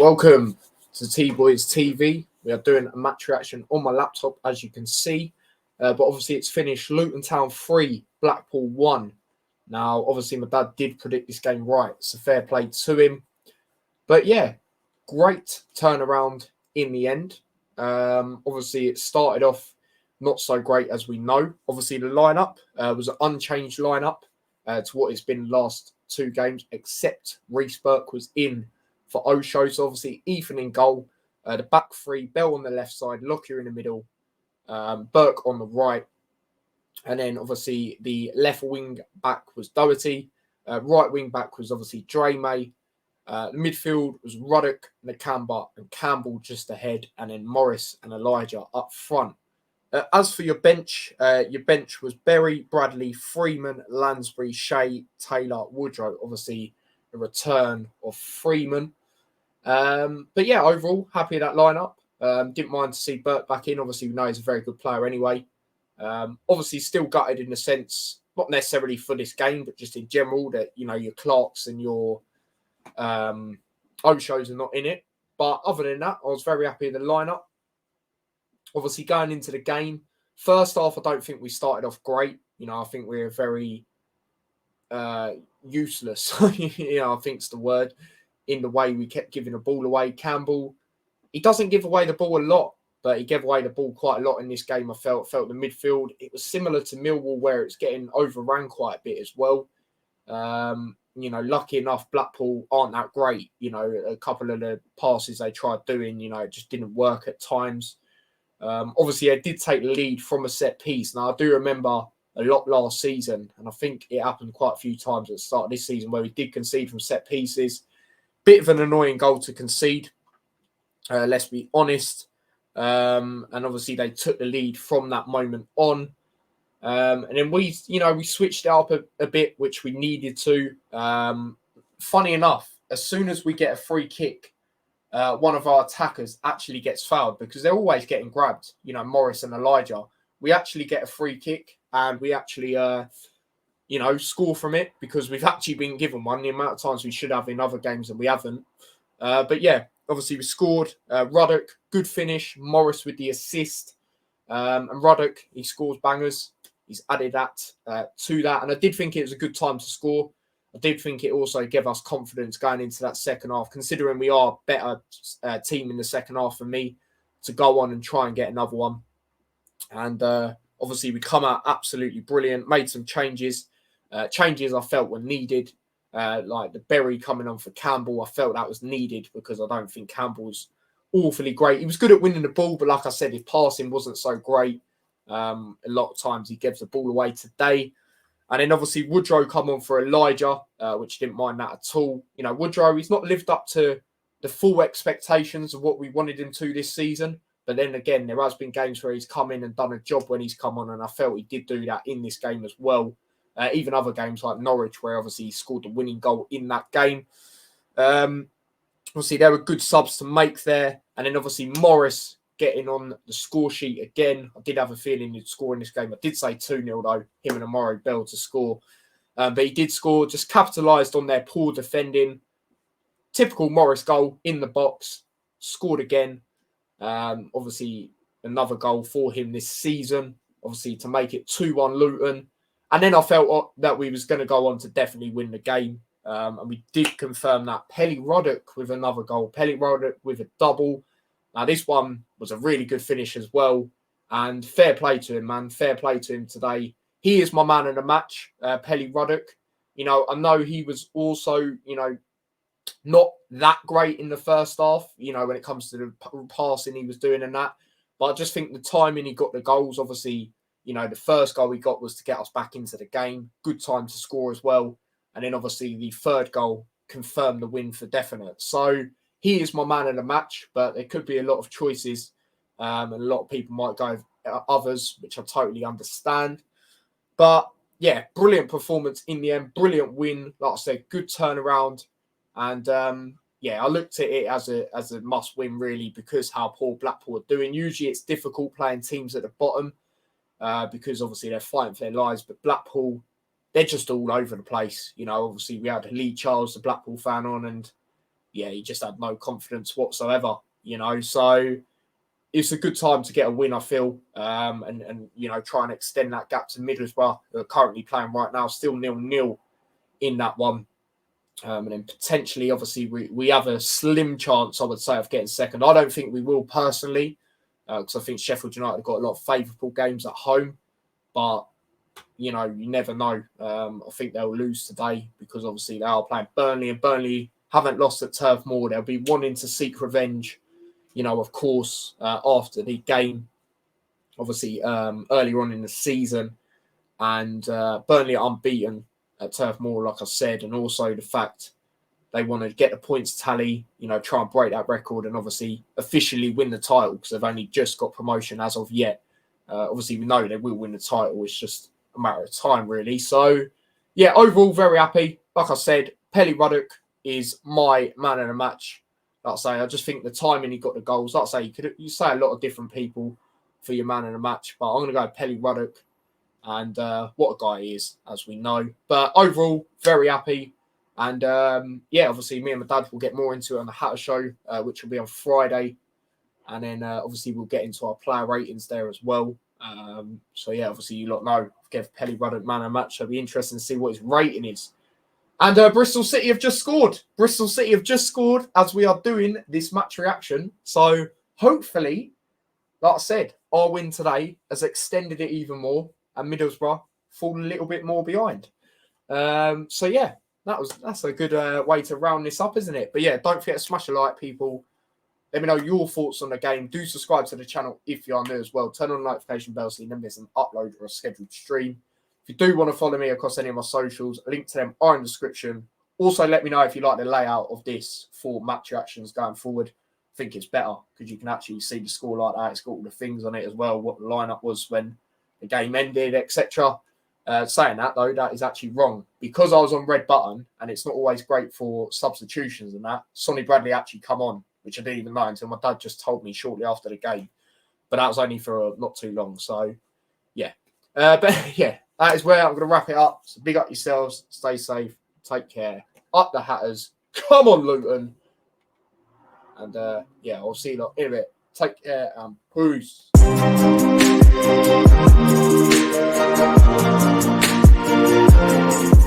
Welcome to T-Boys TV. We are doing a match reaction on my laptop, as you can see. But obviously it's finished Luton Town 3, Blackpool 1. Now, obviously my dad did predict this game right, so fair play to him. But yeah, great turnaround in the end. Obviously it started off not so great as we know. Obviously the lineup was an unchanged lineup to what it's been last two games, except Reece Burke was in for Osho. So obviously Ethan in goal, the back three, Bell on the left side, Lockyer in the middle, Burke on the right. And then obviously the left wing back was Doherty. Right wing back was obviously Drame. The midfield was Ruddock, Nakamba and Campbell just ahead. And then Morris and Elijah up front. As for your bench was Berry, Bradley, Freeman, Lansbury, Shea, Taylor, Woodrow. Obviously, the return of Freeman. But yeah, overall, happy with that lineup. Didn't mind to see Burke back in. Obviously, we know he's a very good player anyway. Obviously, still gutted in the sense, not necessarily for this game, but just in general, that, you know, your Clarks and your Oshos are not in it. But other than that, I was very happy with the lineup. Obviously, going into the game, first half, I don't think we started off great. You know, I think we were very useless. You know, I think's the word, in the way we kept giving the ball away. Campbell, he doesn't give away the ball a lot, but he gave away the ball quite a lot in this game. I felt the midfield, it was similar to Millwall, where it's getting overrun quite a bit as well. You know, lucky enough, Blackpool aren't that great. You know, a couple of the passes they tried doing, you know, it just didn't work at times. Obviously, I did take the lead from a set piece. Now, I do remember a lot last season, and I think it happened quite a few times at the start of this season where we did concede from set pieces. Bit of an annoying goal to concede, let's be honest. And obviously, they took the lead from that moment on. And then we switched it up a bit, which we needed to. Funny enough, as soon as we get a free kick, one of our attackers actually gets fouled because they're always getting grabbed. You know, Morris and Elijah. We actually get a free kick and we actually, score from it because we've actually been given one. The amount of times we should have in other games and we haven't. But yeah, obviously we scored. Ruddock, good finish. Morris with the assist. And Ruddock, he scores bangers. He's added that to that. And I did think it was a good time to score. I did think it also gave us confidence going into that second half, considering we are a better team in the second half for me, to go on and try and get another one. And obviously we come out absolutely brilliant, made some changes. Changes I felt were needed, like the Berry coming on for Campbell. I felt that was needed because I don't think Campbell's awfully great. He was good at winning the ball, but like I said, his passing wasn't so great. A lot of times he gives the ball away today. And then obviously Woodrow come on for Elijah, which didn't mind that at all. You know, Woodrow, he's not lived up to the full expectations of what we wanted him to this season. But then again, there has been games where he's come in and done a job when he's come on, and I felt he did do that in this game as well. Even other games like Norwich, where obviously he scored the winning goal in that game. Obviously, there were good subs to make there. And then obviously Morris getting on the score sheet again. I did have a feeling he'd score in this game. I did say 2-0 though, him and Amaro Bell to score. But he did score, just capitalised on their poor defending. Typical Morris goal in the box. Scored again. Obviously, another goal for him this season. Obviously, to make it 2-1 Luton. And then I felt that we was going to go on to definitely win the game. And we did confirm that. Pelly Ruddock with another goal. Pelly Ruddock with a double. Now, this one was a really good finish as well. And fair play to him, man. Fair play to him today. He is my man of the match, Pelly Ruddock. You know, I know he was also, you know, not that great in the first half, you know, when it comes to the passing he was doing and that. But I just think the timing he got the goals, obviously, you know, the first goal we got was to get us back into the game. Good time to score as well. And then obviously the third goal confirmed the win for definite. So he is my man of the match, but there could be a lot of choices. And a lot of people might go others, which I totally understand. But yeah, brilliant performance in the end. Brilliant win. Like I said, good turnaround. And yeah, I looked at it as a must win, really, because how poor Blackpool are doing. Usually it's difficult playing teams at the bottom because obviously they're fighting for their lives. But Blackpool, they're just all over the place. You know, obviously we had Lee Charles, the Blackpool fan, on, and yeah, he just had no confidence whatsoever, you know. So it's a good time to get a win, I feel, and you know, try and extend that gap to Middlesbrough, who are currently playing right now, still 0-0 in that one. And then potentially, obviously, we have a slim chance, I would say, of getting second. I don't think we will personally, because I think Sheffield United have got a lot of favourable games at home. But, you know, you never know. I think they'll lose today because, obviously, they are playing Burnley, and Burnley haven't lost at Turf Moor. They'll be wanting to seek revenge, you know, of course, after the game, obviously, earlier on in the season. And Burnley are unbeaten at Turf Moor, like I said, and also the fact they want to get the points tally, you know, try and break that record and obviously officially win the title because they've only just got promotion as of yet. Obviously, we know they will win the title. It's just a matter of time, really. So, yeah, overall, very happy. Like I said, Pelly Ruddock is my man of the match. Like I say, I just think the timing he got the goals. Like I say, you say a lot of different people for your man of the match, but I'm going to go Pelly Ruddock. And what a guy he is, as we know. But overall, very happy. And yeah, obviously, me and my dad will get more into it on the Hatter Show, which will be on Friday. And then obviously, we'll get into our player ratings there as well. So yeah, obviously, you lot know, give Pelly Ruddock man a match. It'll be interesting to see what his rating is. And Bristol City have just scored. Bristol City have just scored as we are doing this match reaction. So hopefully, like I said, our win today has extended it even more. And Middlesbrough fall a little bit more behind. So yeah, that's a good way to round this up, isn't it? But yeah, don't forget to smash a like, people. Let me know your thoughts on the game. Do subscribe to the channel if you are new as well. Turn on the notification bell so you never miss an upload or a scheduled stream. If you do want to follow me across any of my socials, a link to them are in the description. Also, let me know if you like the layout of this for match reactions going forward. I think it's better because you can actually see the score like that. It's got all the things on it as well, what the lineup was when the game ended, etc. Saying that, though, that is actually wrong. Because I was on red button, and it's not always great for substitutions and that, Sonny Bradley actually come on, which I didn't even know until my dad just told me shortly after the game. But that was only for not too long. So, yeah. But, yeah, that is where I'm going to wrap it up. So big up yourselves. Stay safe. Take care. Up the Hatters. Come on, Luton. And, yeah, I'll see you lot in a bit. Take care and peace. Thank you.